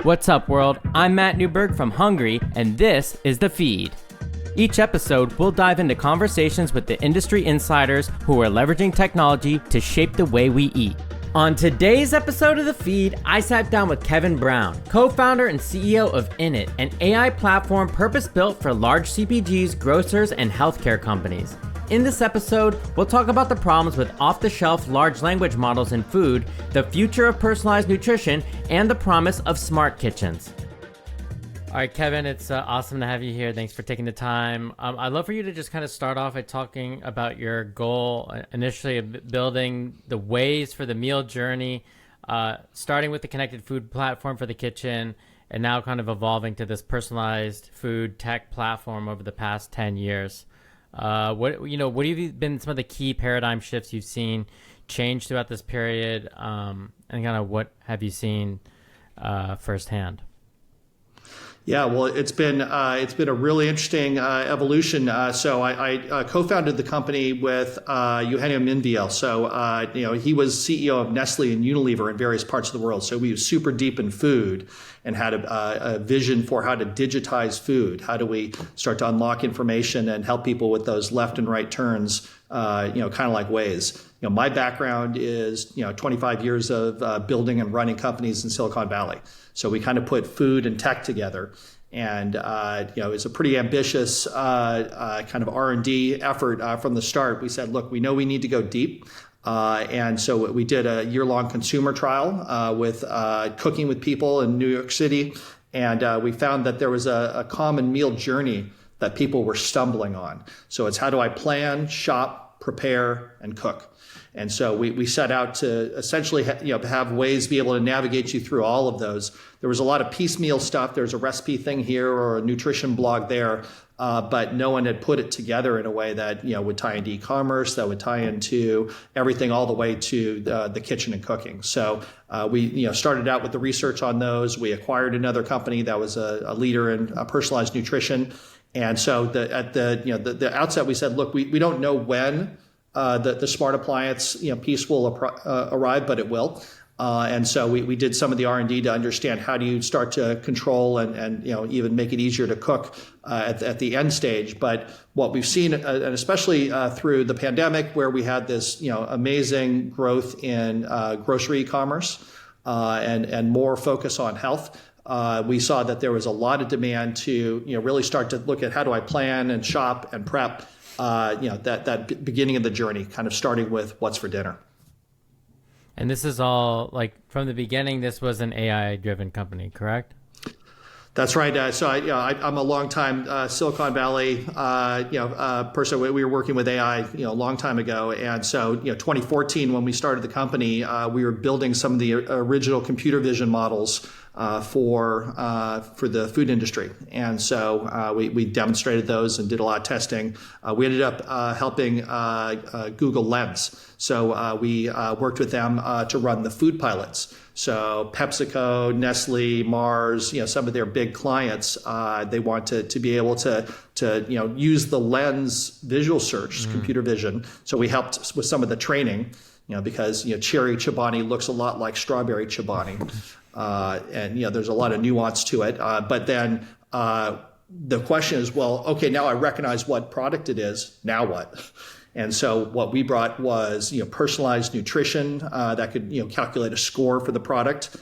What's up, world? I'm Matt Newberg from Hungry, and this is The Feed. Each episode, we'll dive into conversations with the industry insiders who are leveraging technology to shape the way we eat. On today's episode of The Feed, I sat down with Kevin Brown, co-founder and CEO of Innit, an AI platform purpose-built for large CPGs, grocers, and healthcare companies. In this episode, we'll talk about the problems with off-the-shelf large language models in food, the future of personalized nutrition, and the promise of smart kitchens. All right, Kevin, it's awesome to have you here. Thanks for taking the time. I'd love for you to just kind of start off by talking about your goal initially of building the ways for the meal journey, starting with the connected food platform for the kitchen, and now kind of evolving to this personalized food tech platform over the past 10 years. What have been some of the key paradigm shifts you've seen change throughout this period, and kind of what have you seen firsthand? Yeah, well, it's been a really interesting evolution. So I co-founded the company with Eugenio Minviel. So he was CEO of Nestle and Unilever in various parts of the world. So we were super deep in food and had a vision for how to digitize food. How do we start to unlock information and help people with those left and right turns? Kind of like Waze. My background is 25 years of building and running companies in Silicon Valley. So we kind of put food and tech together, and it's a pretty ambitious kind of R&D effort from the start. We said, look, we know we need to go deep, and so we did a year-long consumer trial with cooking with people in New York City, and we found that there was a common meal journey that people were stumbling on. So it's how do I plan, shop, prepare, and cook. And so we set out to essentially have ways to be able to navigate you through all of those. There was a lot of piecemeal stuff. There's a recipe thing here or a nutrition blog there, but no one had put it together in a way that would tie into e-commerce, that would tie into everything all the way to the kitchen and cooking. So we started out with the research on those. We acquired another company that was a leader in personalized nutrition. And so at the outset, we said, look, we don't know when the smart appliance piece will arrive, but it will. And so we did some of the R&D to understand how do you start to control and even make it easier to cook at the end stage. But what we've seen, and especially through the pandemic, where we had this amazing growth in grocery e-commerce and more focus on health. We saw that there was a lot of demand to really start to look at how do I plan and shop and prep. That beginning of the journey, kind of starting with what's for dinner. And this is all from the beginning. This was an AI-driven company, correct? That's right. So I'm a longtime Silicon Valley person. We were working with AI a long time ago, and so 2014 when we started the company, we were building some of the original computer vision models for the food industry, and so we demonstrated those and did a lot of testing. We ended up helping Google Lens, so we worked with them to run the food pilots. So PepsiCo, Nestle, Mars, some of their big clients, they want to be able to use the Lens visual search, computer vision. So we helped with some of the training, because cherry Chobani looks a lot like strawberry Chobani. And there's a lot of nuance to it. But then the question is, well, okay, now I recognize what product it is. Now what? And so what we brought was personalized nutrition that could calculate a score for the product.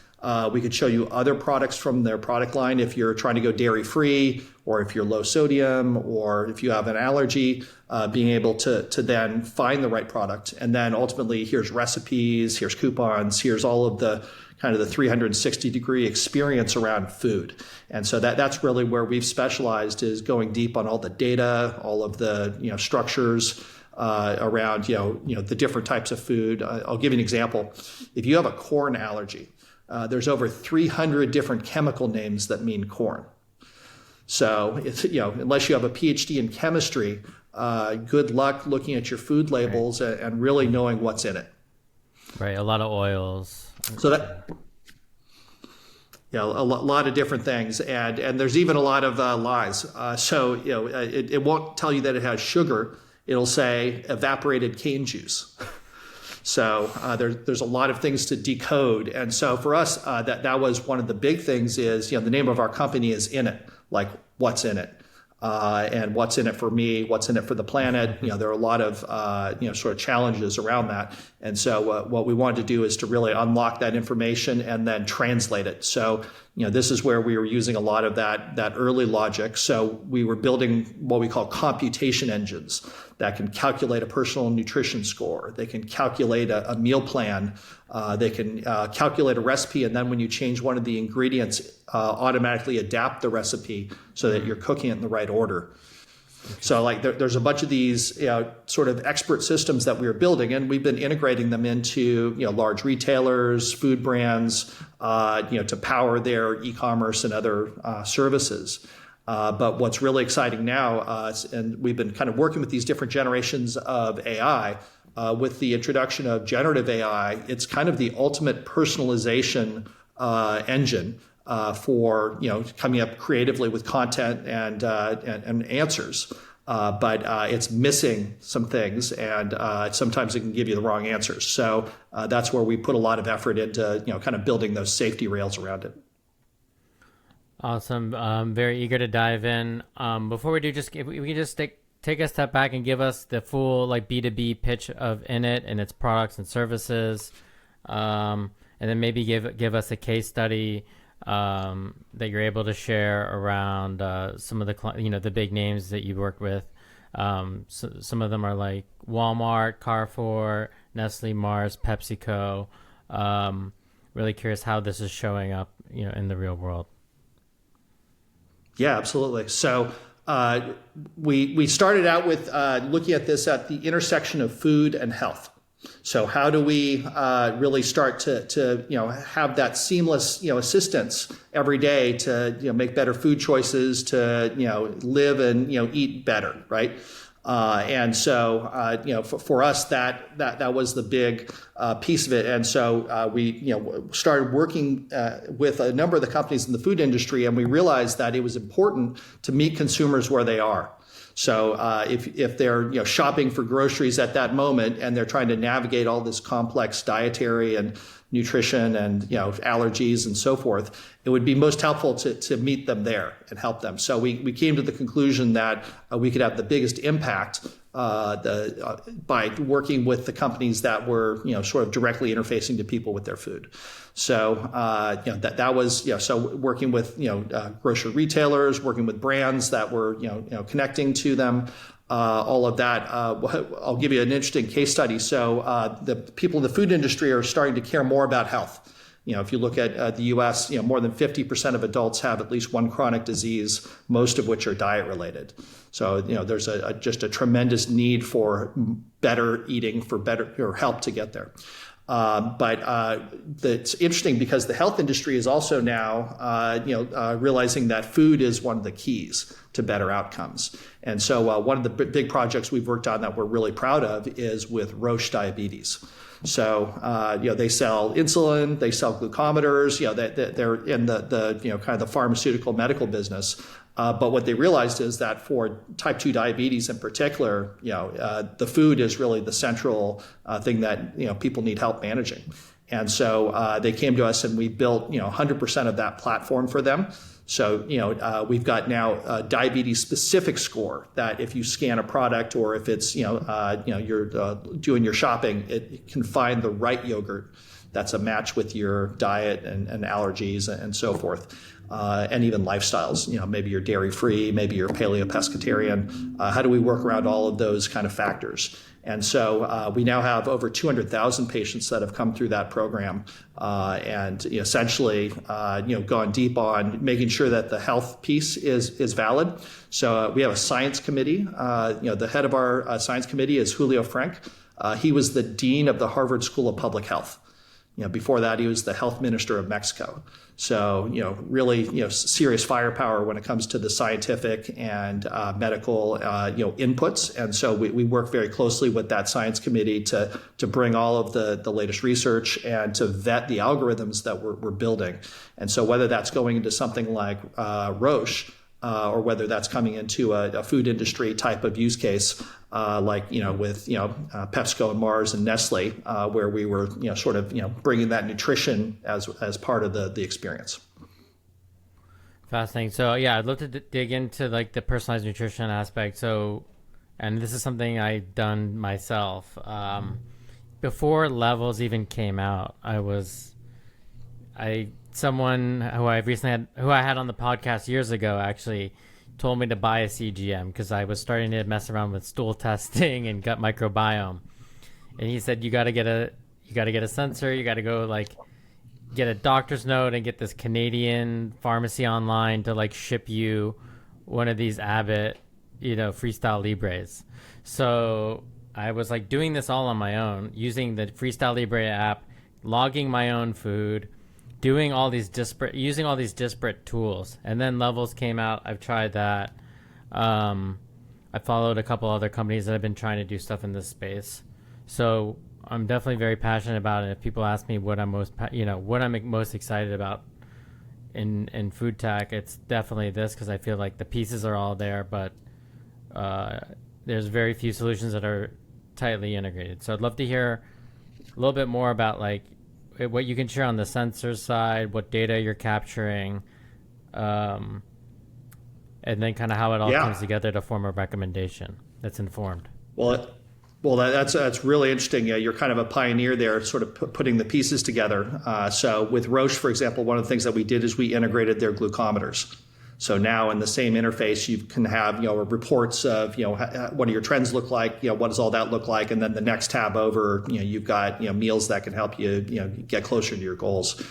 We could show you other products from their product line if you're trying to go dairy free, or if you're low sodium, or if you have an allergy, being able to then find the right product. And then ultimately, here's recipes, here's coupons, here's all of the kind of the 360-degree experience around food. And so that's really where we've specialized, is going deep on all the data, all of the structures around the different types of food. I'll give you an example. If you have a corn allergy, there's over 300 different chemical names that mean corn. So it's, unless you have a PhD in chemistry, good luck looking at your food labels and really knowing what's in it. Right, a lot of oils. So that, a lot of different things, and there's even a lot of lies. So it won't tell you that it has sugar. It'll say evaporated cane juice. So there's a lot of things to decode. And so for us, that was one of the big things is, the name of our company is Innit, like what's in it. And what's in it for me, what's in it for the planet. There are a lot of, sort of challenges around that. And so what we wanted to do is to really unlock that information and then translate it. So, this is where we were using a lot of that early logic. So we were building what we call computation engines that can calculate a personal nutrition score. They can calculate a meal plan. They can calculate a recipe. And then when you change one of the ingredients, automatically adapt the recipe so that you're cooking it in the right order. So there's a bunch of these sort of expert systems that we were building, and we've been integrating them into large retailers, food brands, to power their e-commerce and other services. But what's really exciting now, and we've been kind of working with these different generations of AI, with the introduction of generative AI, it's kind of the ultimate personalization engine. For coming up creatively with content and answers, but it's missing some things, and sometimes it can give you the wrong answers. So that's where we put a lot of effort into kind of building those safety rails around it. Awesome. Very eager to dive in. Before we do, if we can just take a step back and give us the full B2B pitch of Innit and its products and services, and then maybe give us a case study that you're able to share around some of the the big names that you've worked with. So some of them are like Walmart, Carrefour, Nestle, Mars, PepsiCo. Really curious how this is showing up in the real world. Yeah, absolutely. So we started out with looking at this at the intersection of food and health. So how do we really start to have that seamless assistance every day to make better food choices, to live and eat better, right? And so for us that was the big piece of it. And so we started working with a number of the companies in the food industry, and we realized that it was important to meet consumers where they are. So if they're shopping for groceries at that moment and they're trying to navigate all this complex dietary and nutrition and allergies and so forth, it would be most helpful to meet them there and help them. So we came to the conclusion that we could have the biggest impact by working with the companies that were sort of directly interfacing to people with their food. So that was so working with grocery retailers, working with brands that were connecting to them. All of that. I'll give you an interesting case study. So the people in the food industry are starting to care more about health. If you look at the U.S., more than 50% of adults have at least one chronic disease, most of which are diet related. So there's just a tremendous need for better eating, for better or help to get there. But it's interesting because the health industry is also now, realizing that food is one of the keys to better outcomes. And so one of the big projects we've worked on that we're really proud of is with Roche Diabetes. So, they sell insulin, they sell glucometers, they're in the kind of the pharmaceutical medical business. But what they realized is that for type 2 diabetes in particular, the food is really the central thing that, people need help managing. And so they came to us and we built, 100% of that platform for them. So, we've got now a diabetes specific score that if you scan a product or if it's, you're doing your shopping, it can find the right yogurt that's a match with your diet and allergies and so forth. And even lifestyles, maybe you're dairy free, maybe you're paleo pescatarian. How do we work around all of those kind of factors? And so we now have over 200,000 patients that have come through that program, and essentially, gone deep on making sure that the health piece is valid. So we have a science committee. The head of our science committee is Julio Frank. He was the dean of the Harvard School of Public Health. Before that, he was the health minister of Mexico. So, really, serious firepower when it comes to the scientific and medical, inputs. And so we work very closely with that science committee to bring all of the latest research and to vet the algorithms that we're building. And so whether that's going into something like Roche, or whether that's coming into a food industry type of use case, like with PepsiCo and Mars and Nestle, where we were sort of bringing that nutrition as part of the experience. Fascinating. So yeah, I'd love to dig into like the personalized nutrition aspect. So, and this is something I've done myself. Before Levels even came out, someone who I had on the podcast years ago actually told me to buy a CGM because I was starting to mess around with stool testing and gut microbiome. And he said, you got to get a sensor. You got to go like get a doctor's note and get this Canadian pharmacy online to like ship you one of these Abbott, Freestyle Libres. So I was like doing this all on my own, using the Freestyle Libre app, logging my own food, using all these disparate tools. And then Levels came out. I've tried that. I followed a couple other companies that have been trying to do stuff in this space. So I'm definitely very passionate about it. If people ask me what I'm most excited about in food tech, it's definitely this, because I feel like the pieces are all there, but there's very few solutions that are tightly integrated. So I'd love to hear a little bit more about like what you can share on the sensor side, what data you're capturing, and then kind of how it all comes together to form a recommendation that's informed. Well, that's really interesting. Yeah, you're kind of a pioneer there, sort of putting the pieces together. So with Roche, for example, one of the things that we did is we integrated their glucometers. So now in the same interface, you can have reports of what do your trends look like, what does all that look like, and then the next tab over, you've got meals that can help you get closer to your goals.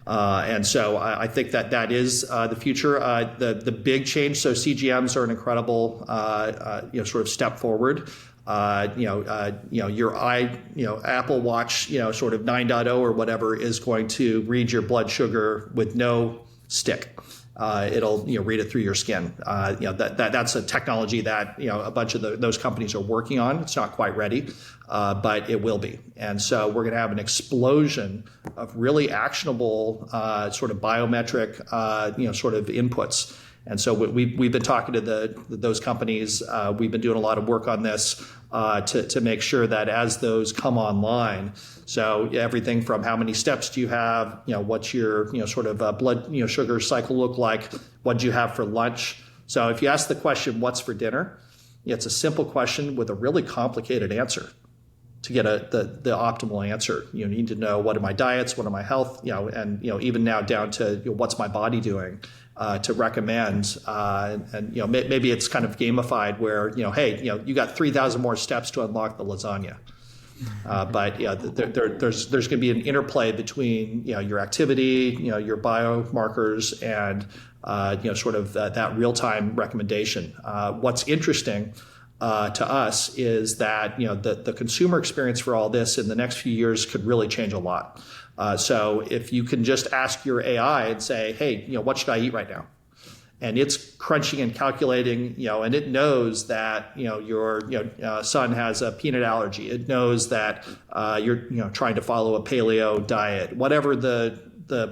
And so I think that is the future. The big change. So CGMs are an incredible sort of step forward. Your Apple Watch, sort of 9.0 or whatever, is going to read your blood sugar with no stick. It'll read it through your skin. That's a technology that a bunch of those companies are working on. It's not quite ready, but it will be. And so we're going to have an explosion of really actionable sort of biometric sort of inputs. And so we've been talking to those companies. We've been doing a lot of work on this to make sure that as those come online, so everything from how many steps do you have, what's your sort of blood sugar cycle look like, what do you have for lunch. So if you ask the question, what's for dinner, it's a simple question with a really complicated answer. To get the optimal answer, you need to know what are my diets, what are my health, and even now down to what's my body doing to recommend. And maybe it's kind of gamified where hey, you got 3,000 more steps to unlock the lasagna. But there's going to be an interplay between your activity, your biomarkers, and sort of that real-time recommendation. What's interesting to us is that the consumer experience for all this in the next few years could really change a lot. So if you can just ask your AI and say, hey, what should I eat right now? And it's crunching and calculating, and it knows that your son has a peanut allergy. It knows that you're trying to follow a paleo diet. Whatever the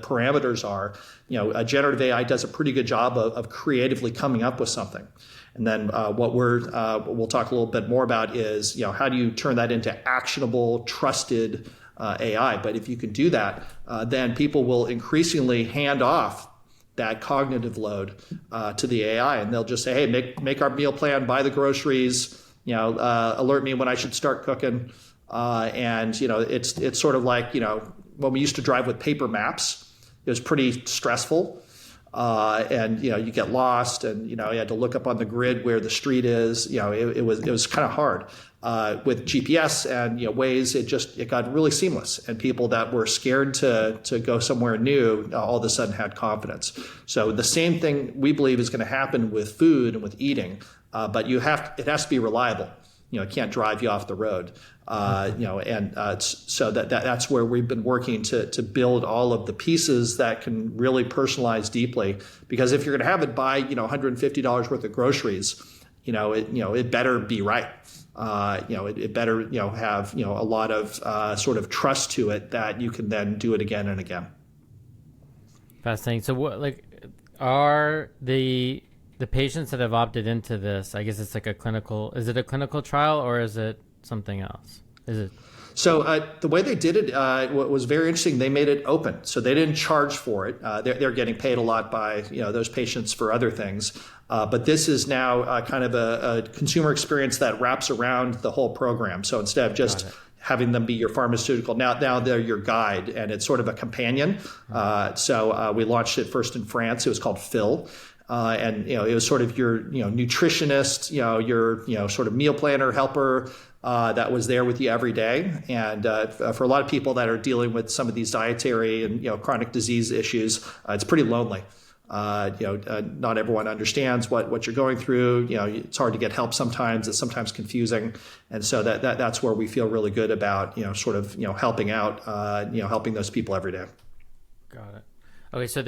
parameters are, a generative AI does a pretty good job of creatively coming up with something. And then what we'll talk a little bit more about is how do you turn that into actionable, trusted AI? But if you can do that, then people will increasingly hand off that cognitive load to the AI, and they'll just say, "Hey, make our meal plan, buy the groceries, alert me when I should start cooking." And it's sort of like when we used to drive with paper maps, it was pretty stressful. And you get lost, and you had to look up on the grid where the street is. It was kind of hard. With GPS and Waze, it got really seamless, and people that were scared to go somewhere new all of a sudden had confidence. So the same thing we believe is going to happen with food and with eating, but it has to be reliable. It can't drive you off the road. So that's where we've been working to build all of the pieces that can really personalize deeply. Because if you're going to have it buy $150 worth of groceries, it better be right. It better have a lot of sort of trust to it that you can then do it again and again. Fascinating. So what are the the patients that have opted into this, I guess it's like is it a clinical trial or is it something else? Is it? So the way they did it was very interesting. They made it open, so they didn't charge for it. They're getting paid a lot by those patients for other things, but this is now kind of a consumer experience that wraps around the whole program. So instead of just having them be your pharmaceutical, now they're your guide, and it's sort of a companion. So we launched it first in France. It was called Phil. And it was sort of your nutritionist, your sort of meal planner helper that was there with you every day. And for a lot of people that are dealing with some of these dietary and chronic disease issues, it's pretty lonely. Not everyone understands what you're going through. It's hard to get help sometimes. It's sometimes confusing, and so that's where we feel really good about helping out, helping those people every day. Got it. Okay, so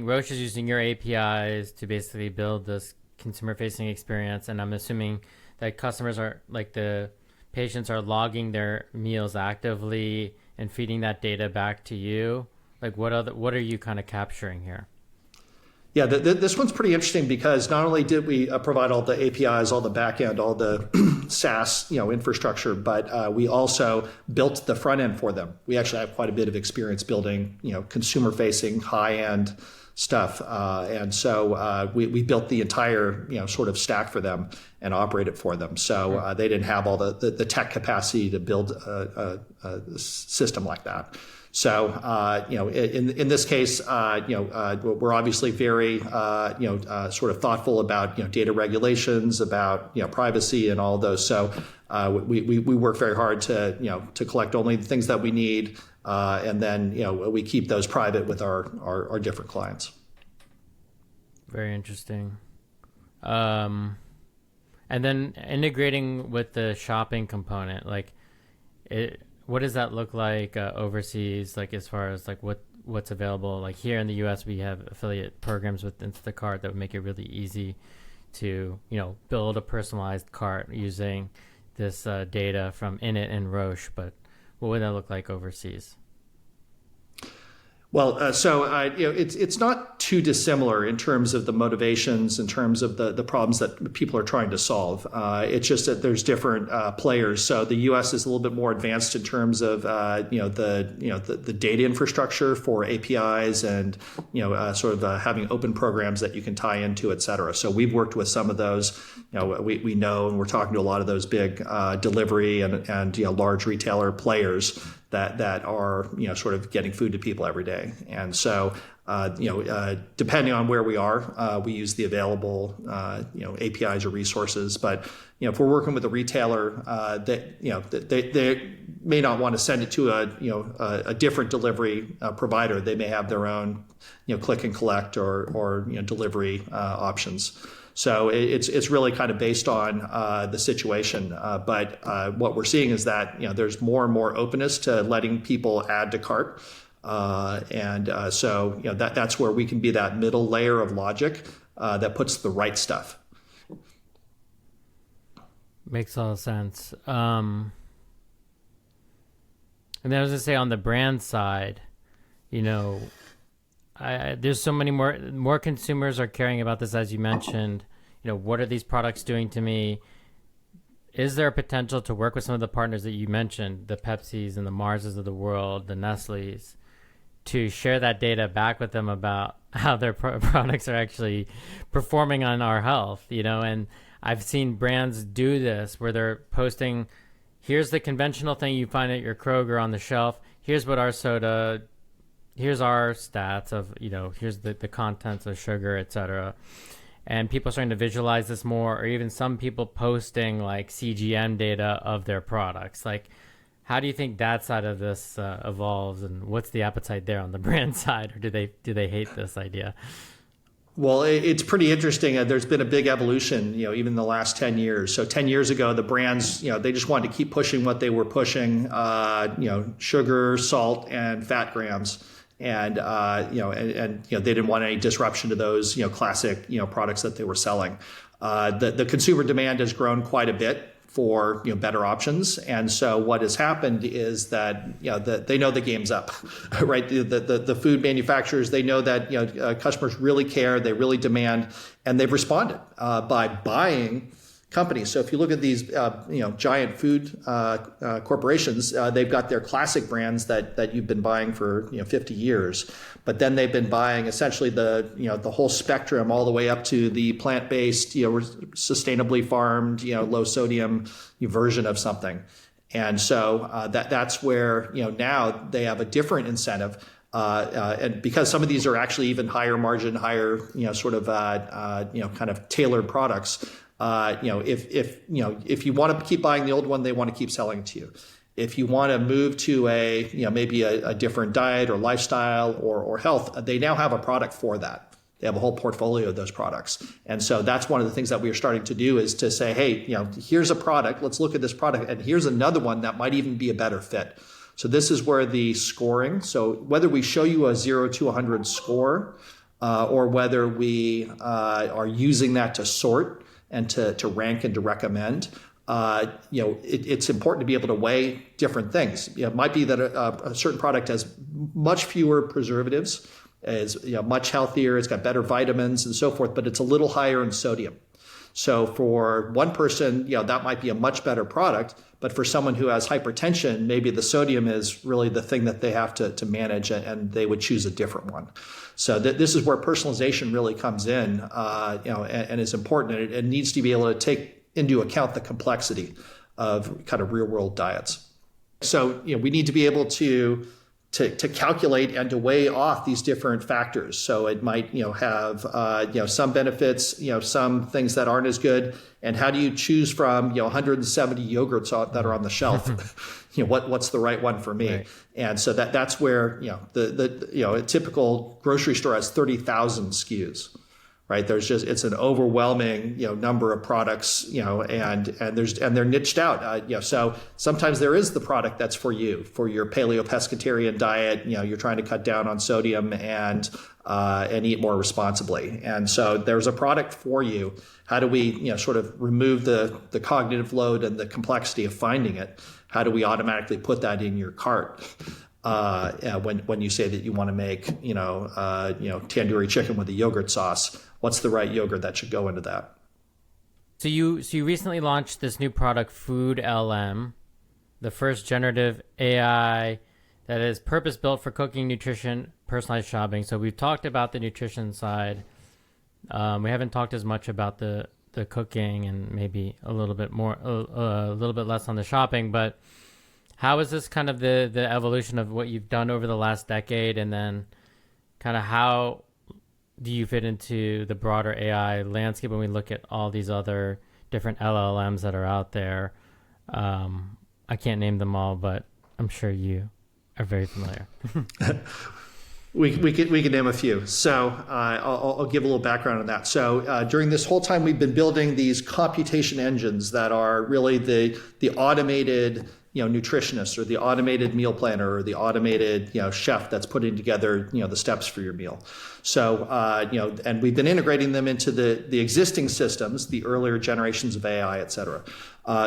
Roche is using your APIs to basically build this consumer-facing experience, and I'm assuming that the patients are logging their meals actively and feeding that data back to you. Like, what are you kind of capturing here? Yeah, this one's pretty interesting because not only did we provide all the APIs, all the backend, all the SaaS infrastructure, but we also built the front end for them. We actually have quite a bit of experience building consumer-facing, high-end stuff, and so we built the entire sort of stack for them and operate it for them. So they didn't have all the tech capacity to build a system like that. So, in this case, we're obviously very, sort of thoughtful about, data regulations, about, privacy and all those. So, we work very hard to collect only the things that we need. And then, we keep those private with our different clients. Very interesting. And then integrating with the shopping component, what does that look like overseas? Like as far as what's available? Like here in the U.S., we have affiliate programs with Instacart that would make it really easy to build a personalized cart using this data from Innit and Roche. But what would that look like overseas? Well, it's not too dissimilar in terms of the motivations, in terms of the problems that people are trying to solve. It's just that there's different players. So the U.S. is a little bit more advanced in terms of the data infrastructure for APIs and having open programs that you can tie into, et cetera. So we've worked with some of those. We know, and we're talking to a lot of those big delivery and large retailer players that are sort of getting food to people every day. And so depending on where we are, we use the available APIs or resources. But if we're working with a retailer, they may not want to send it to a different delivery provider. They may have their own click and collect or delivery options. So it's really kind of based on the situation. But what we're seeing is that there's more and more openness to letting people add to cart. So that's where we can be that middle layer of logic that puts the right stuff. Makes all sense. And then I was going to say on the brand side, there's so many more consumers are caring about this, as you mentioned. What are these products doing to me? Is there a potential to work with some of the partners that you mentioned, the Pepsis and the Marses of the world, the Nestle's, to share that data back with them about how their products are actually performing on our health? And I've seen brands do this where they're posting, here's the conventional thing you find at your Kroger on the shelf. Here's what our soda. Here's our stats of, here's the contents of sugar, et cetera. And people are starting to visualize this more, or even some people posting CGM data of their products. How do you think that side of this evolves, and what's the appetite there on the brand side, or do they hate this idea? Well, it's pretty interesting. There's been a big evolution, even in the last 10 years. So 10 years ago, the brands, they just wanted to keep pushing what they were pushing, sugar, salt, and fat grams. And they didn't want any disruption to those, classic, products that they were selling. The consumer demand has grown quite a bit for better options. And so what has happened is that that they know the game's up, right? The food manufacturers, they know that customers really care, they really demand, and they've responded by buying companies. So if you look at these giant food corporations, they've got their classic brands that you've been buying for 50 years, but then they've been buying essentially the whole spectrum all the way up to the plant-based, sustainably farmed, low sodium version of something. And so that's where now they have a different incentive. And because some of these are actually even higher margin, higher kind of tailored products. If you want to keep buying the old one, they want to keep selling it to you. If you want to move to maybe a different diet or lifestyle or health, they now have a product for that. They have a whole portfolio of those products. And so that's one of the things that we are starting to do is to say, hey, here's a product, let's look at this product, and here's another one that might even be a better fit. So this is where the scoring, so whether we show you a 0 to 100 score or whether we are using that to sort and to rank and to recommend, it's important to be able to weigh different things. It might be that a certain product has much fewer preservatives, is much healthier, it's got better vitamins and so forth, but it's a little higher in sodium. So for one person, that might be a much better product, but for someone who has hypertension, maybe the sodium is really the thing that they have to manage, and they would choose a different one. So this is where personalization really comes in, and is important. And it needs to be able to take into account the complexity of kind of real world diets. So we need to be able to calculate and to weigh off these different factors. So it might have some benefits, some things that aren't as good. And how do you choose from 170 yogurts that are on the shelf? What's the right one for me? Right. And so that's where a typical grocery store has 30,000 SKUs. Right, it's an overwhelming number of products, and they're niched out. So sometimes there is the product that's for you, for your paleo pescatarian diet. You're trying to cut down on sodium and eat more responsibly. And so there's a product for you. How do we sort of remove the cognitive load and the complexity of finding it? How do we automatically put that in your cart? When you say that you want to make tandoori chicken with a yogurt sauce, what's the right yogurt that should go into that? So you recently launched this new product, FoodLM, the first generative AI that is purpose built for cooking, nutrition, personalized shopping. So we've talked about the nutrition side. We haven't talked as much about the cooking, and maybe a little bit more, a little bit less on the shopping, but how is this kind of the evolution of what you've done over the last decade, and then kind of how do you fit into the broader AI landscape when we look at all these other different LLMs that are out there? I can't name them all, but I'm sure you are very familiar. We can name a few. So I'll give a little background on that. So during this whole time, we've been building these computation engines that are really the automated nutritionist, or the automated meal planner, or the automated chef that's putting together the steps for your meal. So and we've been integrating them into the existing systems, the earlier generations of AI, et cetera.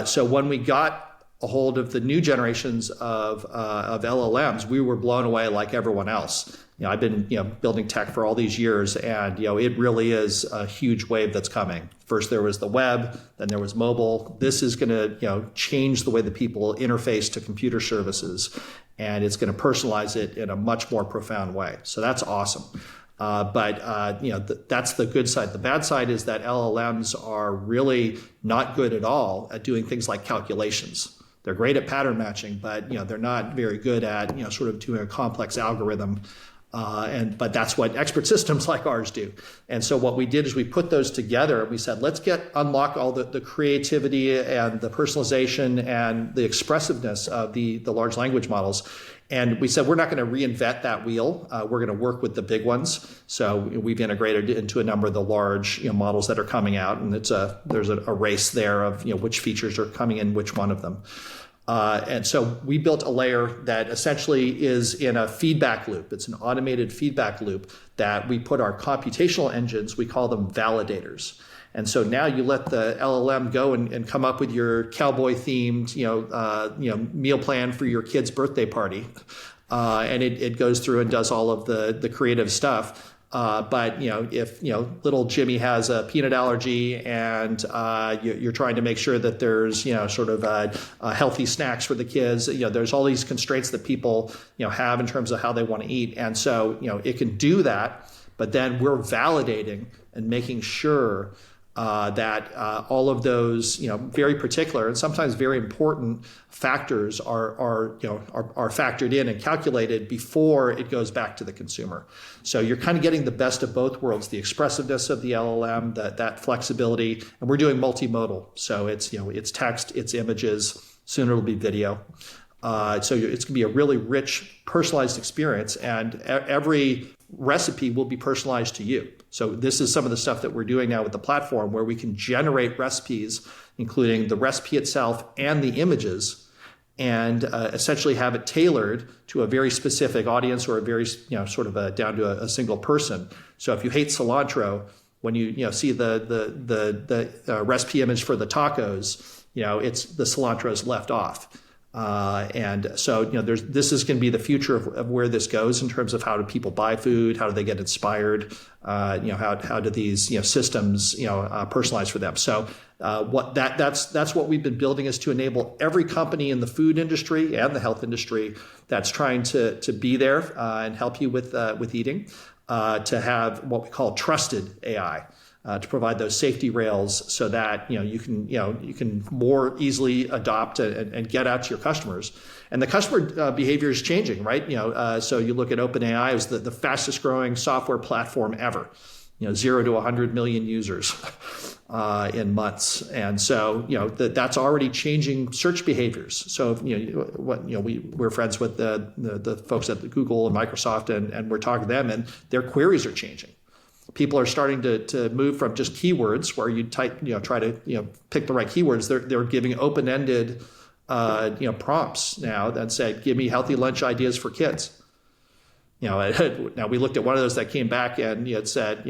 So when we got a hold of the new generations of LLMs, we were blown away like everyone else. I've been building tech for all these years, and it really is a huge wave that's coming. First there was the web, then there was mobile. This is going to change the way that people interface to computer services, and it's going to personalize it in a much more profound way. So that's awesome. But that's the good side. The bad side is that LLMs are really not good at all at doing things like calculations. They're great at pattern matching, but they're not very good at sort of doing a complex algorithm. But that's what expert systems like ours do. And so what we did is we put those together, and we said, let's unlock all the creativity and the personalization and the expressiveness of the large language models. And we said, we're not going to reinvent that wheel. We're going to work with the big ones. So we've integrated into a number of the large models that are coming out. And there's a race there of which features are coming in, which one of them. And so we built a layer that essentially is in a feedback loop. It's an automated feedback loop that we put our computational engines, we call them validators. And so now you let the LLM go and come up with your cowboy themed, meal plan for your kid's birthday party. And it goes through and does all of the creative stuff. But if little Jimmy has a peanut allergy and you're trying to make sure that there's healthy snacks for the kids, there's all these constraints that people have in terms of how they want to eat, and so it can do that. But then we're validating and making sure that all of those very particular and sometimes very important factors are factored in and calculated before it goes back to the consumer. So you're kind of getting the best of both worlds: the expressiveness of the LLM, that flexibility, and we're doing multimodal. So it's text, it's images, soon it'll be video. So it's going to be a really rich, personalized experience, and every recipe will be personalized to you. So this is some of the stuff that we're doing now with the platform, where we can generate recipes, including the recipe itself and the images, and essentially have it tailored to a very specific audience, or a very down to a single person. So if you hate cilantro, when you see the recipe image for the tacos, it's the cilantro is left off. And so, this is going to be the future of where this goes in terms of how do people buy food, how do they get inspired, how do these systems personalize for them. So that's what we've been building, is to enable every company in the food industry and the health industry that's trying to be there and help you with eating, to have what we call trusted AI. To provide those safety rails so that you can more easily adopt and get out to your customers. And the customer behavior is changing, right? So you look at OpenAI as the fastest growing software platform ever. 0 to 100 million users in months, and so that's already changing search behaviors. So we're friends with the folks at Google and Microsoft, and we're talking to them, and their queries are changing. People are starting to move from just keywords where you type, try to pick the right keywords. They're giving open-ended prompts now that say, "Give me healthy lunch ideas for kids." Now we looked at one of those that came back, and it said,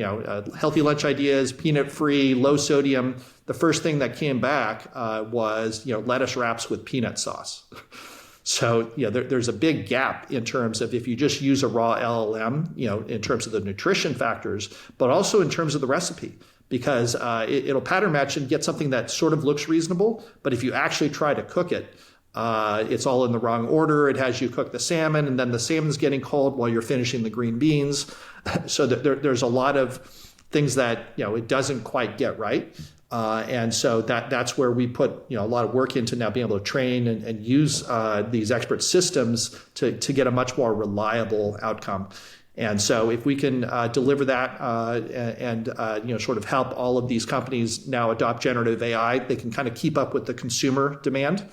healthy lunch ideas, peanut-free, low sodium. The first thing that came back was lettuce wraps with peanut sauce. So there's a big gap in terms of if you just use a raw LLM, in terms of the nutrition factors, but also in terms of the recipe, because it'll pattern match and get something that sort of looks reasonable. But if you actually try to cook it, it's all in the wrong order. It has you cook the salmon, and then the salmon's getting cold while you're finishing the green beans. So there's a lot of things that it doesn't quite get right. And so that's where we put a lot of work into now being able to train and use these expert systems to get a much more reliable outcome. And so if we can deliver that and sort of help all of these companies now adopt generative AI, they can kind of keep up with the consumer demand.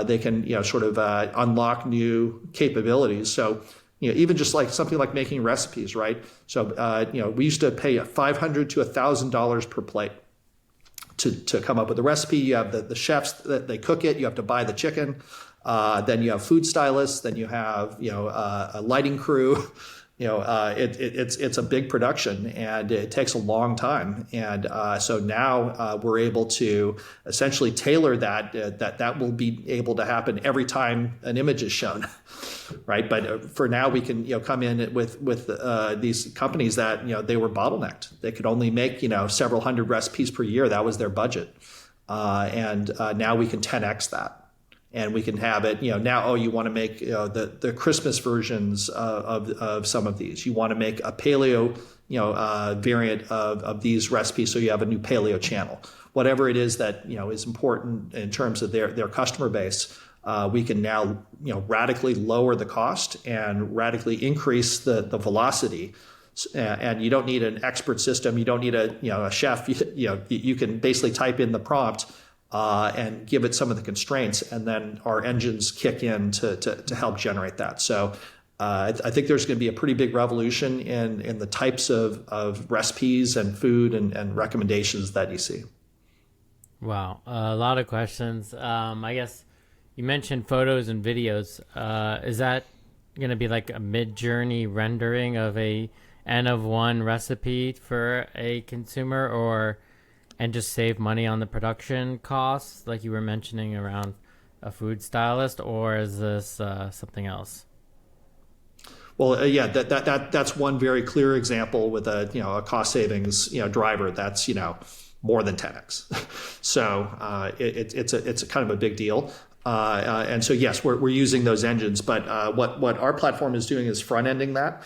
They can unlock new capabilities. So even just like something like making recipes, right? So we used to pay $500 to $1,000 per plate to come up with a recipe. You have the chefs that they cook it. You have to buy the chicken. Then you have food stylists. Then you have a lighting crew. It's a big production, and it takes a long time. And so now we're able to essentially tailor that will be able to happen every time an image is shown, right? But for now, we can come in with these companies that they were bottlenecked. They could only make several hundred recipes per year. That was their budget, and now we can 10x that. And we can have it, now, you want to make the Christmas versions of some of these. You want to make a paleo, variant of these recipes, so you have a new paleo channel. Whatever it is that, is important in terms of their customer base, we can now, radically lower the cost and radically increase the velocity. And you don't need an expert system. You don't need a chef. You can basically type in the prompt and give it some of the constraints, and then our engines kick in to help generate that. So I think there's going to be a pretty big revolution in the types of recipes and food and recommendations that you see. Wow, a lot of questions. I guess, You mentioned photos and videos. Is that going to be like a mid-journey rendering of a N of one recipe for a consumer, or and just save money on the production costs, like you were mentioning around a food stylist, or is this something else? Well, yeah, that's one very clear example with a cost savings driver that's more than 10x. So it's a kind of a big deal. And so yes, we're using those engines, but what our platform is doing is front ending that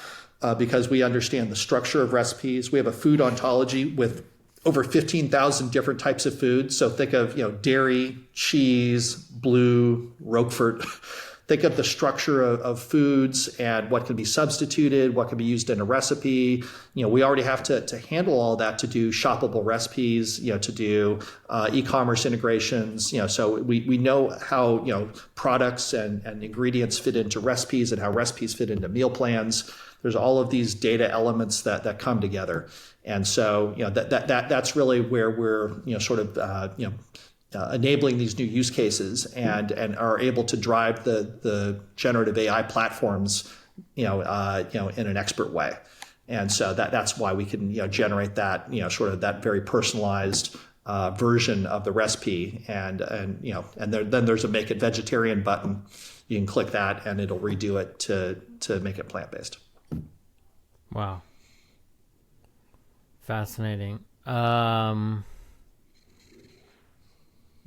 because we understand the structure of recipes. We have a food ontology with over 15,000 different types of foods. So think of dairy, cheese, blue, Roquefort. Think of the structure of foods and what can be substituted, what can be used in a recipe. We already have to handle all that to do shoppable recipes, to do e-commerce integrations. So we know how products and ingredients fit into recipes and how recipes fit into meal plans. There's all of these data elements that come together, and so that's really where we're enabling these new use cases and are able to drive the generative AI platforms, in an expert way. And so that's why we can, generate that, sort of that very personalized version of the recipe. And then there's a make it vegetarian button. You can click that and it'll redo it to make it plant-based. Wow. Fascinating.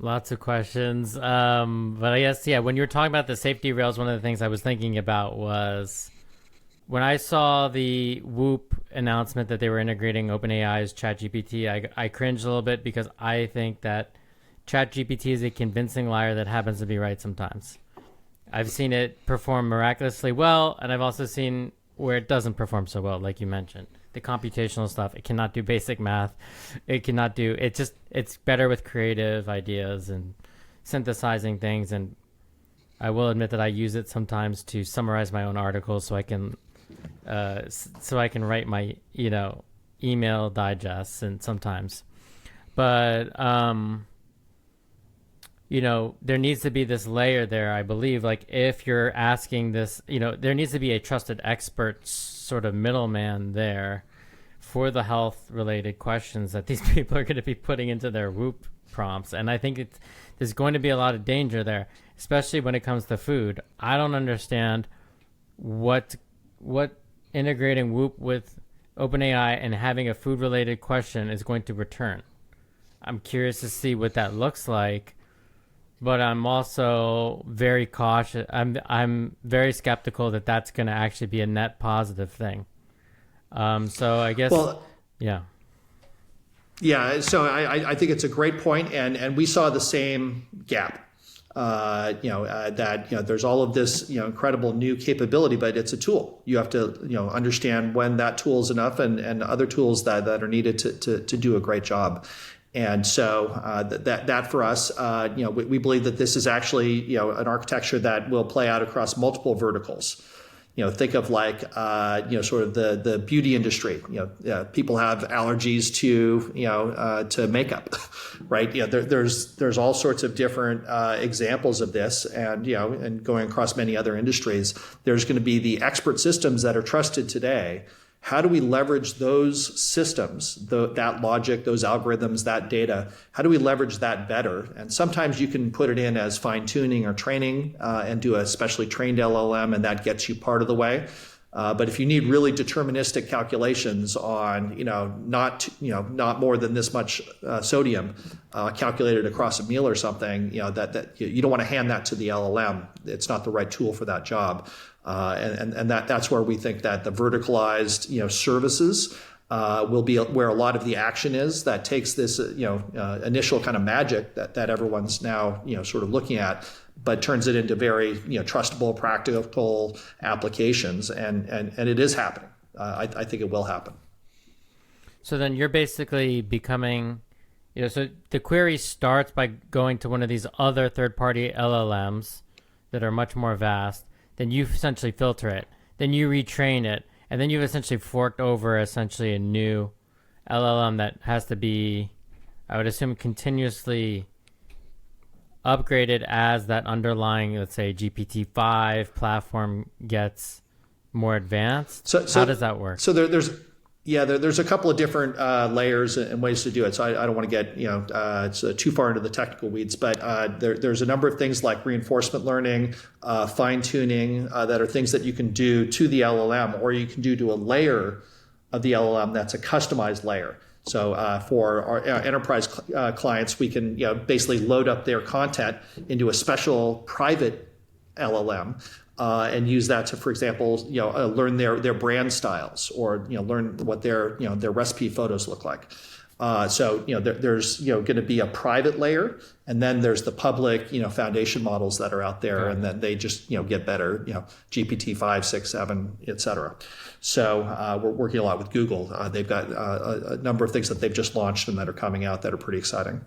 Lots of questions. But I guess, when you were talking about the safety rails, one of the things I was thinking about was when I saw the Whoop announcement that they were integrating OpenAI's ChatGPT, I cringed a little bit because I think that ChatGPT is a convincing liar that happens to be right sometimes. I've seen it perform miraculously well, and I've also seen where it doesn't perform so well, like you mentioned. The computational stuff, it cannot do basic math. It's better with creative ideas and synthesizing things. And I will admit that I use it sometimes to summarize my own articles so I can write my, email digests and sometimes. But, there needs to be this layer there, I believe. Like if you're asking this, there needs to be a trusted expert sort of middleman there for the health related questions that these people are going to be putting into their Whoop prompts. And I think there's going to be a lot of danger there, especially when it comes to food. I don't understand what integrating Whoop with OpenAI and having a food related question is going to return. I'm curious to see what that looks like. But I'm also very cautious. I'm very skeptical that that's going to actually be a net positive thing. So I guess, yeah. Yeah, so I think it's a great point, and we saw the same gap. There's all of this incredible new capability, but it's a tool. You have to understand when that tool is enough, and other tools that are needed to do a great job. And so that for us, we believe that this is actually an architecture that will play out across multiple verticals. Think of like sort of the beauty industry. People have allergies to makeup, right? There's all sorts of different examples of this, and going across many other industries. There's going to be the expert systems that are trusted today. How do we leverage those systems, that logic, those algorithms, that data? How do we leverage that better? And sometimes you can put it in as fine tuning or training and do a specially trained LLM, and that gets you part of the way. But if you need really deterministic calculations on, not more than this much sodium calculated across a meal or something, that you don't want to hand that to the LLM. It's not the right tool for that job. And that's where we think that the verticalized, services will be where a lot of the action is. That takes this, initial kind of magic that everyone's now, sort of looking at, but turns it into very, trustable, practical applications, and it is happening. I think it will happen. So then you're basically becoming, so the query starts by going to one of these other third-party LLMs that are much more vast. Then you essentially filter it, then you retrain it, and then you've essentially forked over essentially a new LLM that has to be, I would assume, continuously upgraded as that underlying, let's say, GPT-5 platform gets more advanced? How does that work? So there's a couple of different layers and ways to do it. So I don't want to get it's too far into the technical weeds, but there's a number of things like reinforcement learning, fine tuning that are things that you can do to the LLM, or you can do to a layer of the LLM that's a customized layer. So for our enterprise clients, we can basically load up their content into a special private LLM and use that to, for example, learn their brand styles, or learn what their recipe photos look like. So there's going to be a private layer, and then there's the public foundation models that are out there, and then they just get better, GPT 5, 6, 7, et cetera. So we're working a lot with Google. They've got a number of things that they've just launched and that are coming out that are pretty exciting.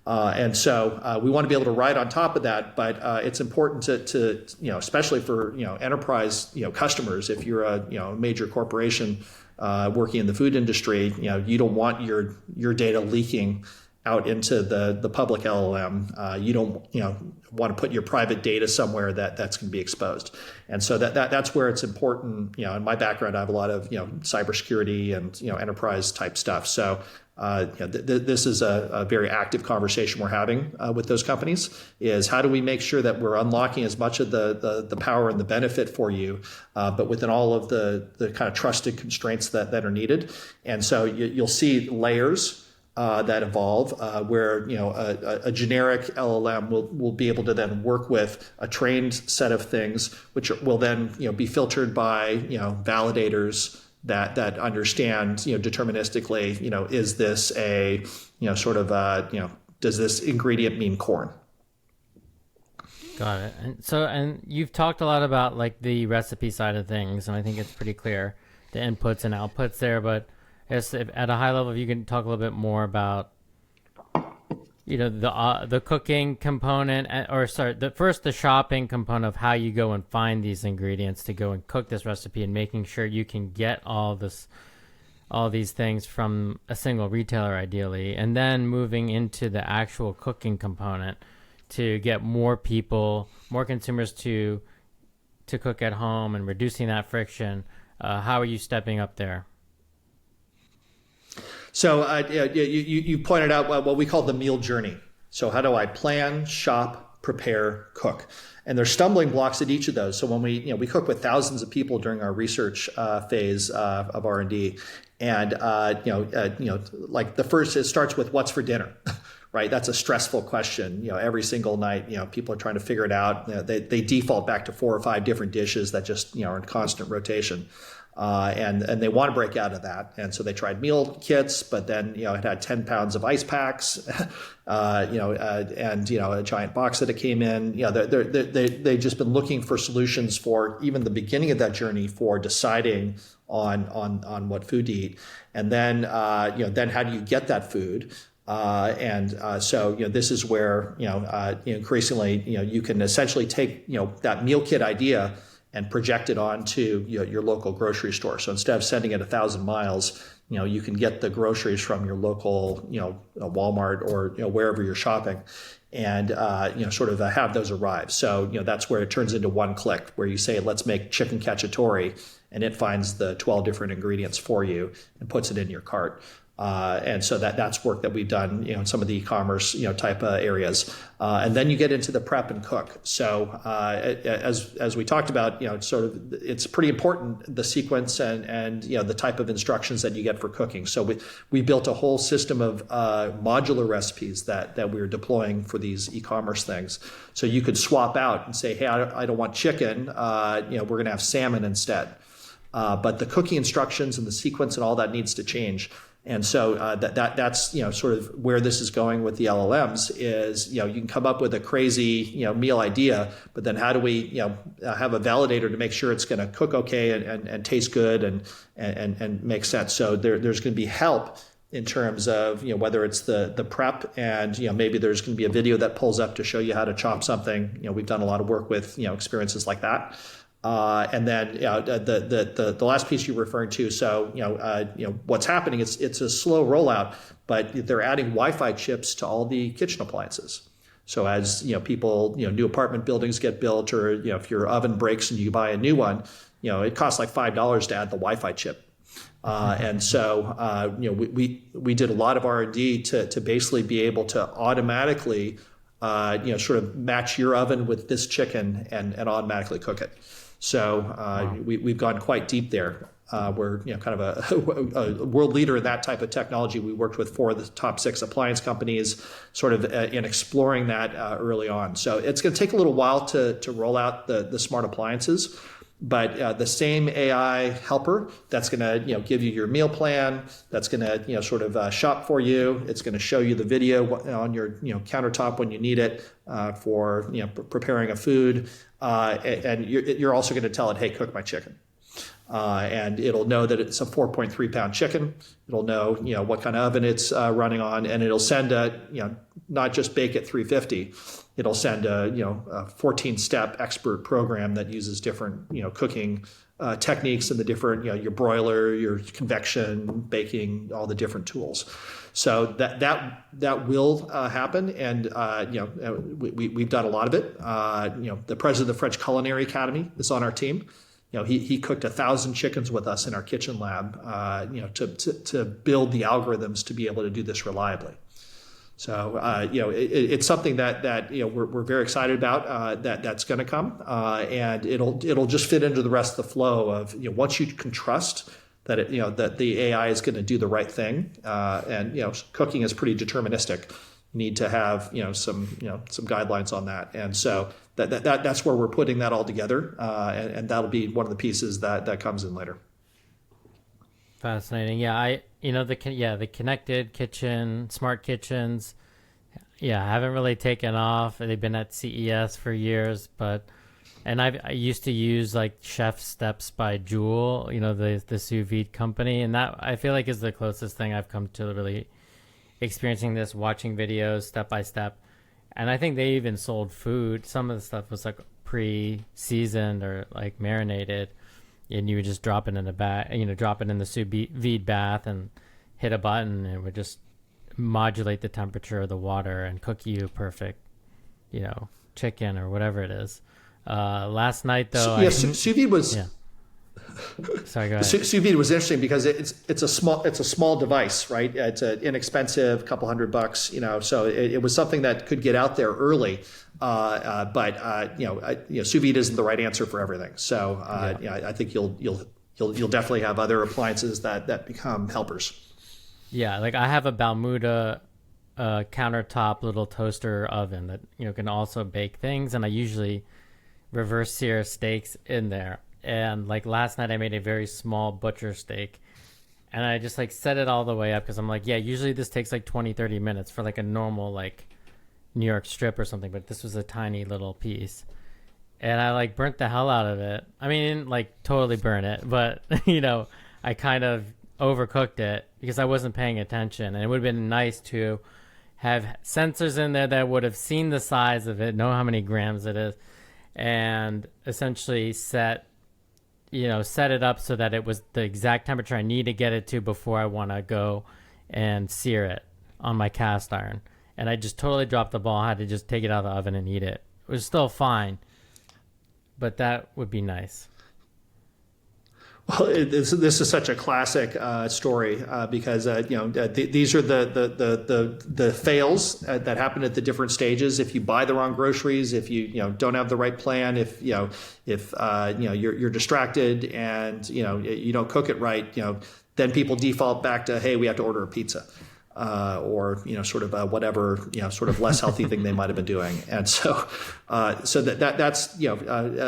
And so we want to be able to ride on top of that, but it's important to especially for enterprise customers. If you're a major corporation working in the food industry, you don't want your data leaking out into the public LLM. You don't want to put your private data somewhere that's going to be exposed. And so that's where it's important. In my background, I have a lot of cybersecurity and enterprise type stuff. So this is a very active conversation we're having with those companies, is how do we make sure that we're unlocking as much of the power and the benefit for you, but within all of the kind of trusted constraints that are needed. And so you'll see layers that evolve where a generic LLM will be able to then work with a trained set of things, which will then be filtered by validators that understand deterministically, is this a sort of does this ingredient mean corn? Got it. And you've talked a lot about like the recipe side of things, and I think it's pretty clear the inputs and outputs there. But if at a high level, if you can talk a little bit more about the cooking component, the shopping component of how you go and find these ingredients to go and cook this recipe, and making sure you can get all these things from a single retailer ideally, and then moving into the actual cooking component to get more consumers to cook at home and reducing that friction. How are you stepping up there? So you pointed out what we call the meal journey. So how do I plan, shop, prepare, cook? And there's stumbling blocks at each of those. So when we cook with thousands of people during our research phase of R&D, and like the first, it starts with what's for dinner. Right, that's a stressful question. Every single night, people are trying to figure it out. They default back to 4 or 5 different dishes that just are in constant rotation. And they want to break out of that. And so they tried meal kits, but then, it had 10 pounds of ice packs, and, a giant box that it came in. They've just been looking for solutions for even the beginning of that journey for deciding on what food to eat. And then, then how do you get that food? So this is where, increasingly, you can essentially take, that meal kit idea and project it onto your local grocery store. So instead of sending it 1,000 miles, you can get the groceries from your local, Walmart or wherever you're shopping, and sort of have those arrive. So that's where it turns into one click, where you say, let's make chicken cacciatore, and it finds the 12 different ingredients for you and puts it in your cart. And so that's work that we've done, in some of the e-commerce, type areas. And then you get into the prep and cook. So as we talked about, it's pretty important, the sequence and the type of instructions that you get for cooking. So we built a whole system of modular recipes that we were deploying for these e-commerce things. So you could swap out and say, hey, I don't want chicken. We're going to have salmon instead. But the cooking instructions and the sequence and all that needs to change. And so that's sort of where this is going with the LLMs is, you can come up with a crazy meal idea, but then how do we have a validator to make sure it's going to cook okay and taste good and make sense. So there's going to be help in terms of whether it's the prep, and maybe there's going to be a video that pulls up to show you how to chop something. We've done a lot of work with experiences like that. And then the last piece you're referring to. So what's happening? It's a slow rollout, but they're adding Wi-Fi chips to all the kitchen appliances. So as people, new apartment buildings get built, or if your oven breaks and you buy a new one, it costs like $5 to add the Wi-Fi chip. And so, we did a lot of R&D to basically be able to automatically, sort of match your oven with this chicken and automatically cook it. So we've gone quite deep there. We're kind of a world leader in that type of technology. We worked with 4 of the top 6 appliance companies, sort of in exploring that early on. So it's going to take a little while to roll out the smart appliances. But the same AI helper that's going to give you your meal plan, that's going to sort of shop for you. It's going to show you the video on your countertop when you need it for preparing a food, and you're also going to tell it, hey, cook my chicken. And it'll know that it's a 4.3 pound chicken. It'll know what kind of oven it's running on, and it'll send not just bake at 350. It'll send a 14-step expert program that uses different cooking techniques and the different your broiler, your convection, baking, all the different tools. So that will happen, and we've done a lot of it. The president of the French Culinary Academy is on our team. He cooked 1,000 chickens with us in our kitchen lab, to build the algorithms to be able to do this reliably. So it's something that we're very excited about. That's going to come, and it'll just fit into the rest of the flow of once you can trust that that the AI is going to do the right thing, and cooking is pretty deterministic. You need to have some guidelines on that, and so that's where we're putting that all together, and that'll be one of the pieces that comes in later. Fascinating. Yeah, the connected kitchen, smart kitchens. Yeah, haven't really taken off. They've been at CES for years, and I used to use like Chef Steps by Joule, the sous vide company, and that I feel like is the closest thing I've come to really experiencing this, watching videos step by step. And I think they even sold food. Some of the stuff was like pre-seasoned or like marinated, and you would just drop it in a bag, drop it in the sous vide bath and hit a button, and it would just modulate the temperature of the water and cook you perfect, chicken or whatever it is. Last night though, sous vide was. Yeah. Sorry, go ahead. Sous vide was interesting because it's a small device, right? It's an inexpensive, couple $100, so it was something that could get out there early. But sous vide isn't the right answer for everything. So I think you'll definitely have other appliances that become helpers. Yeah, like I have a Balmuda countertop little toaster oven that can also bake things, and I usually reverse sear steaks in there. And like last night I made a very small butcher steak, and I just like set it all the way up because I'm like, usually this takes like 20-30 minutes for like a normal like New York strip or something, but this was a tiny little piece, and I like burnt the hell out of it. I mean, like totally burn it, but I kind of overcooked it because I wasn't paying attention, and it would have been nice to have sensors in there that would have seen the size of it, know how many grams it is, and essentially set it up so that it was the exact temperature I need to get it to before I want to go and sear it on my cast iron. And I just totally dropped the ball. I had to just take it out of the oven and eat it. It was still fine, but that would be nice. Well, this is such a classic story because these are the fails that happen at the different stages. If you buy the wrong groceries, if you don't have the right plan, if you're distracted and you don't cook it right, then people default back to, hey, we have to order a pizza. Or sort of whatever sort of less healthy thing they might have been doing, and so that's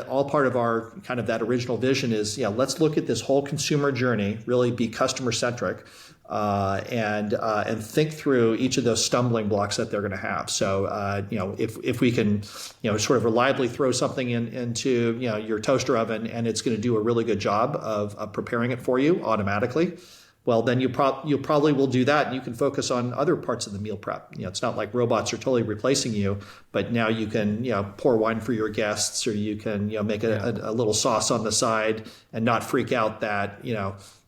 all part of our kind of that original vision is let's look at this whole consumer journey, really be customer centric, and think through each of those stumbling blocks that they're going to have. So if we can sort of reliably throw something into your toaster oven and it's going to do a really good job of preparing it for you automatically, well, then you probably will do that, and you can focus on other parts of the meal prep. It's not like robots are totally replacing you, but now you can pour wine for your guests, or you can make a little sauce on the side and not freak out that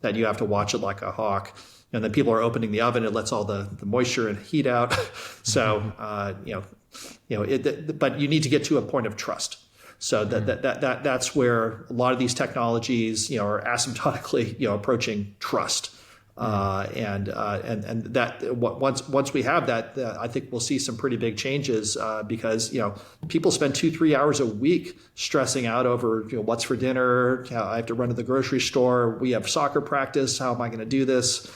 that you have to watch it like a hawk. and then people are opening the oven, it lets all the moisture and heat out. So but you need to get to a point of trust. So that's where a lot of these technologies, are asymptotically, approaching trust. And that once we have that, I think we'll see some pretty big changes because people spend 2-3 hours a week stressing out over what's for dinner. I have to run to the grocery store. We have soccer practice. How am I going to do this?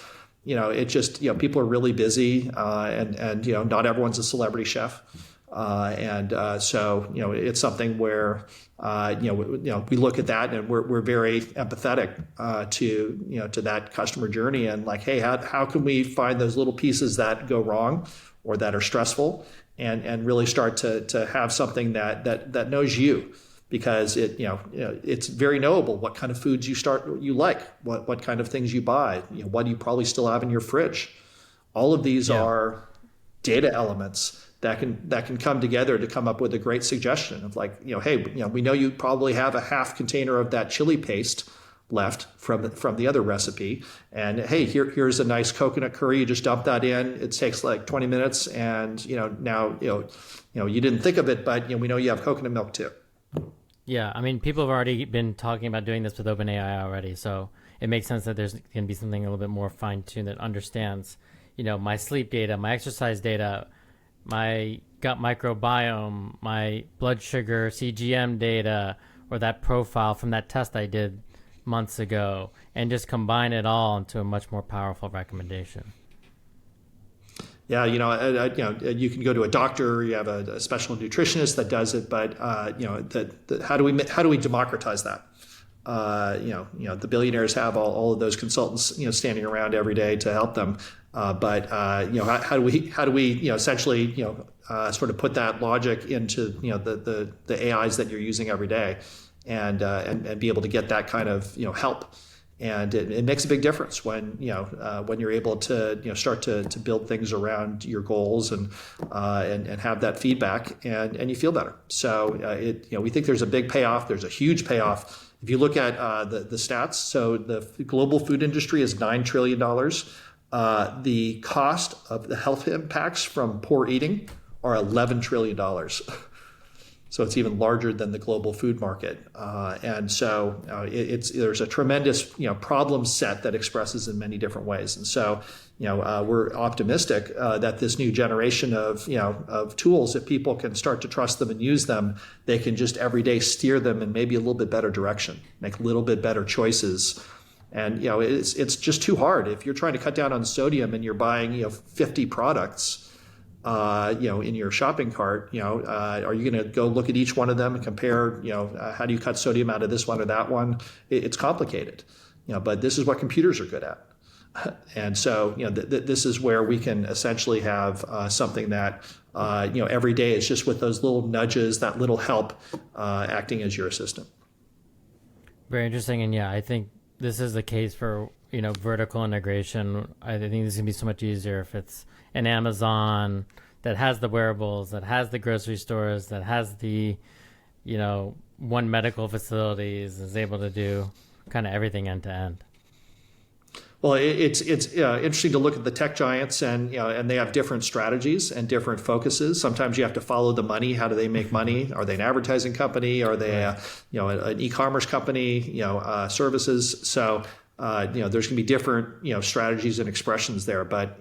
It just people are really busy, and not everyone's a celebrity chef. So it's something where we look at that and we're very empathetic to that customer journey, and like, hey, how can we find those little pieces that go wrong or that are stressful, and really start to have something that knows you, because it's very knowable what kind of foods you like, what kind of things you buy, what do you probably still have in your fridge. All of these are data elements that can come together to come up with a great suggestion of like, hey, we know you probably have a half container of that chili paste left from the other recipe, and hey, here's a nice coconut curry. You just dump that in. It takes like 20 minutes, and now you didn't think of it, but we know you have coconut milk too. Yeah, I mean, people have already been talking about doing this with OpenAI already, so it makes sense that there's going to be something a little bit more fine-tuned that understands, my sleep data, my exercise data, my gut microbiome, my blood sugar, CGM data, or that profile from that test I did months ago, and just combine it all into a much more powerful recommendation. Yeah, you can go to a doctor, you have a special nutritionist that does it, but how do we democratize that? The billionaires have all of those consultants, standing around every day to help them. But how do we essentially sort of put that logic into the AIs that you're using every day, and be able to get that kind of help. And it makes a big difference when you're able to start to build things around your goals and have that feedback, and you feel better. So we think there's a big payoff. There's a huge payoff. If you look at the stats, so the global food industry is $9 trillion. The cost of the health impacts from poor eating are $11 trillion. So it's even larger than the global food market. And so there's a tremendous problem set that expresses in many different ways. And so we're optimistic that this new generation of tools, if people can start to trust them and use them, they can just every day steer them in maybe a little bit better direction, make a little bit better choices. And it's just too hard. If you're trying to cut down on sodium and you're buying 50 products in your shopping cart, are you going to go look at each one of them and compare, how do you cut sodium out of this one or that one? It's complicated, but this is what computers are good at. And so, this is where we can essentially have something that, every day is just with those little nudges, that little help acting as your assistant. Very interesting. And I think this is the case for, vertical integration. I think this is going to be so much easier if it's an Amazon that has the wearables, that has the grocery stores, that has the, one medical facilities, is able to do kind of everything end to end. Well, it's interesting to look at the tech giants, and they have different strategies and different focuses. Sometimes you have to follow the money. How do they make money? Are they an advertising company? Are they an e-commerce company? Services. So there's going to be different strategies and expressions there. But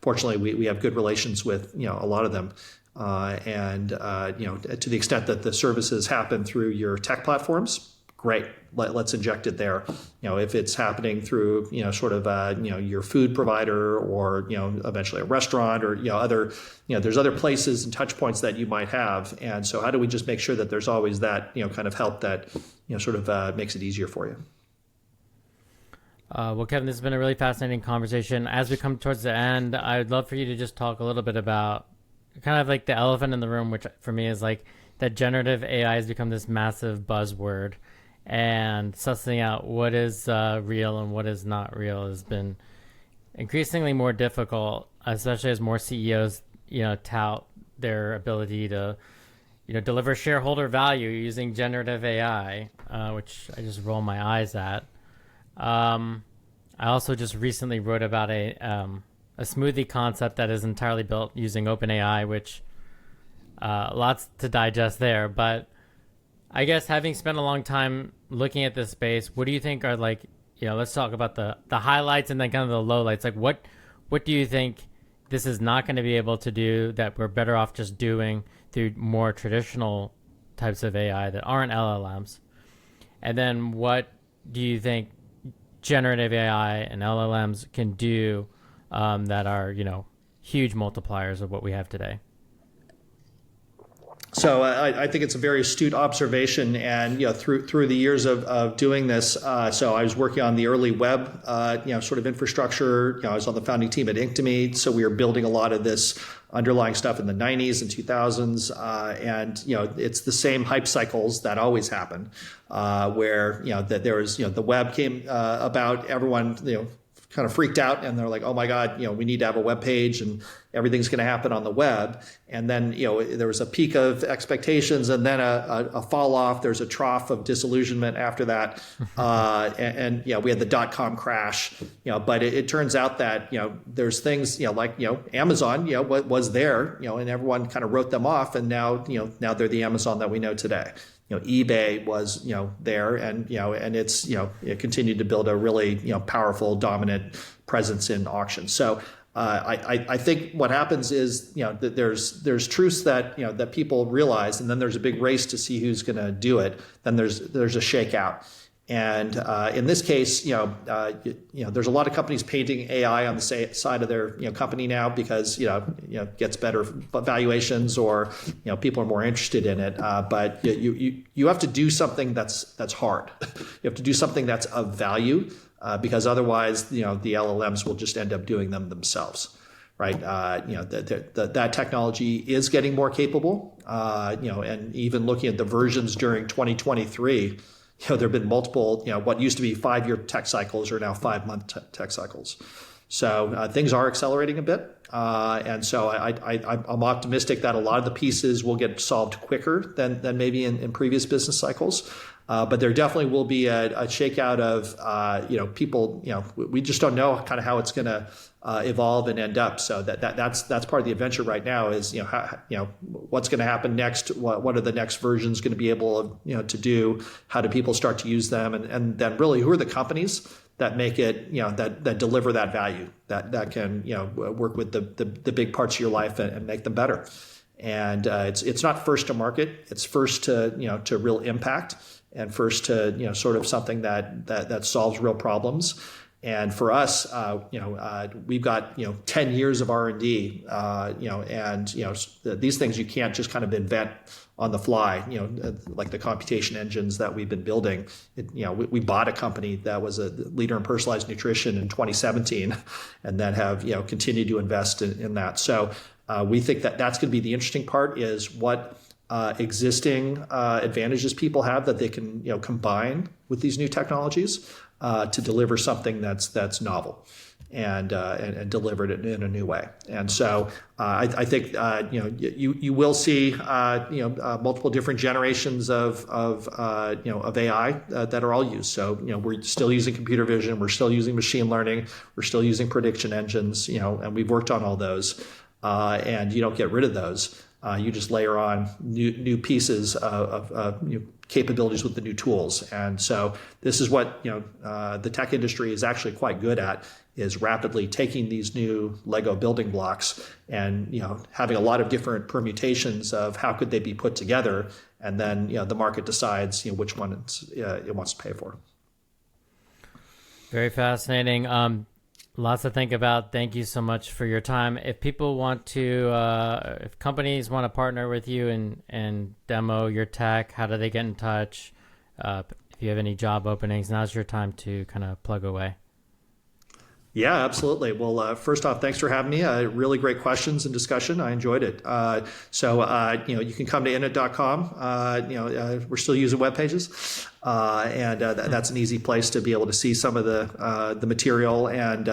fortunately, we have good relations with a lot of them. And to the extent that the services happen through your tech platforms, great. Let's inject it there. If it's happening through, sort of, your food provider, or, eventually a restaurant, or, other, there's other places and touch points that you might have. And so how do we just make sure that there's always that, kind of help that, sort of makes it easier for you? Well, Kevin, this has been a really fascinating conversation. As we come towards the end, I would love for you to just talk a little bit about kind of like the elephant in the room, which for me is like that generative AI has become this massive buzzword. And sussing out what is real and what is not real has been increasingly more difficult, especially as more CEOs, tout their ability to, deliver shareholder value using generative AI, which I just roll my eyes at. I also just recently wrote about a smoothie concept that is entirely built using OpenAI, which lots to digest there. But I guess having spent a long time looking at this space, what do you think are like, let's talk about the highlights and then kind of the lowlights. Like what do you think this is not going to be able to do that we're better off just doing through more traditional types of AI that aren't LLMs? And then what do you think generative AI and LLMs can do that are, huge multipliers of what we have today? So I think it's a very astute observation, and through the years of doing this, so I was working on the early web, sort of infrastructure. I was on the founding team at Inktomy, so we were building a lot of this underlying stuff in the 90s and 2000s, and it's the same hype cycles that always happen, where that there was the web came about, everyone kind of freaked out, and they're like, oh my God, we need to have a web page and everything's going to happen on the web. And then, there was a peak of expectations and then a fall off. There's a trough of disillusionment after that. And we had the .com crash, but it turns out that, there's things, like, Amazon, what was there, and everyone kind of wrote them off. And now, now they're the Amazon that we know today. eBay was, there, and, and it's, it continued to build a really, powerful, dominant presence in auctions. So I think what happens is, that there's truths that, that people realize, and then there's a big race to see who's going to do it. Then there's a shakeout. And in this case, there's a lot of companies painting AI on the side of their company now because gets better valuations, or people are more interested in it. But you have to do something that's hard. You have to do something that's of value, because otherwise the LLMs will just end up doing them themselves. Right, that technology is getting more capable. And even looking at the versions during 2023. There have been multiple, what used to be 5-year tech cycles are now 5-month tech cycles. So things are accelerating a bit. And so I'm optimistic that a lot of the pieces will get solved quicker than maybe in previous business cycles. But there definitely will be a shakeout of, people, we just don't know kind of how it's going to evolve and end up. So that's part of the adventure right now is, what's going to happen next? What are the next versions going to be able to do? How do people start to use them? And then really, who are the companies that make it, that deliver that value, that can, work with the big parts of your life and make them better. And it's not first to market. It's first to real impact, and first to, sort of something that solves real problems. And for us, we've got 10 years of R&D, and these things you can't just kind of invent on the fly. Like the computation engines that we've been building. We bought a company that was a leader in personalized nutrition in 2017, and then have continued to invest in that. So we think that that's going to be the interesting part, is what existing advantages people have that they can combine with these new technologies. To deliver something that's novel and delivered it in a new way. And so I think you will see multiple different generations of AI that are all used. So we're still using computer vision, we're still using machine learning, we're still using prediction engines, and we've worked on all those. And you don't get rid of those. You just layer on new pieces of capabilities with the new tools. And so this is what the tech industry is actually quite good at, is rapidly taking these new Lego building blocks and having a lot of different permutations of how could they be put together, and then the market decides which one it wants to pay for. Very fascinating. Lots to think about. Thank you so much for your time. If people want to, if companies want to partner with you and demo your tech, how do they get in touch? If you have any job openings, now's your time to kind of plug away. Yeah, absolutely. Well, first off, thanks for having me. Really great questions and discussion. I enjoyed it. So you can come to innit.com. We're still using web pages. That's an easy place to be able to see some of the material and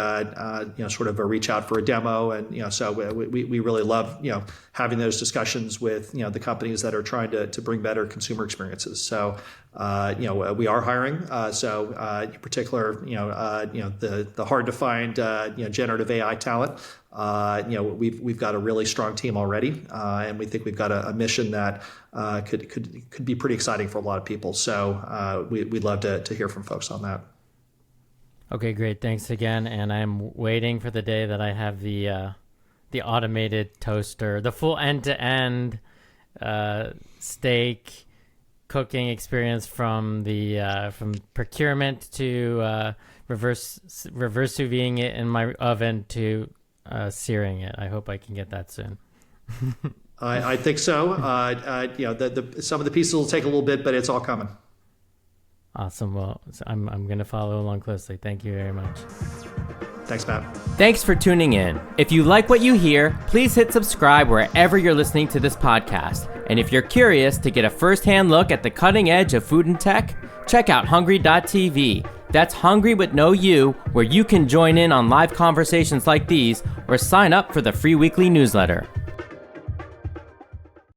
sort of a reach out for a demo. And so we really love having those discussions with the companies that are trying to bring better consumer experiences. So we are hiring. In particular, the hard to find generative AI talent. We've got a really strong team already, and we think we've got a mission that could be pretty exciting for a lot of people. So we'd love to hear from folks on that. Okay, great. Thanks again. And I'm waiting for the day that I have the automated toaster, the full end-to-end steak cooking experience from procurement to reverse sous videing it in my oven to searing it. I hope I can get that soon. I think so. Some of the pieces will take a little bit, but it's all coming. Awesome. Well, I'm going to follow along closely. Thank you very much. Thanks, Matt. Thanks for tuning in. If you like what you hear, please hit subscribe wherever you're listening to this podcast. And if you're curious to get a firsthand look at the cutting edge of food and tech, check out hungry.tv. That's Hungry with no U, where you can join in on live conversations like these or sign up for the free weekly newsletter.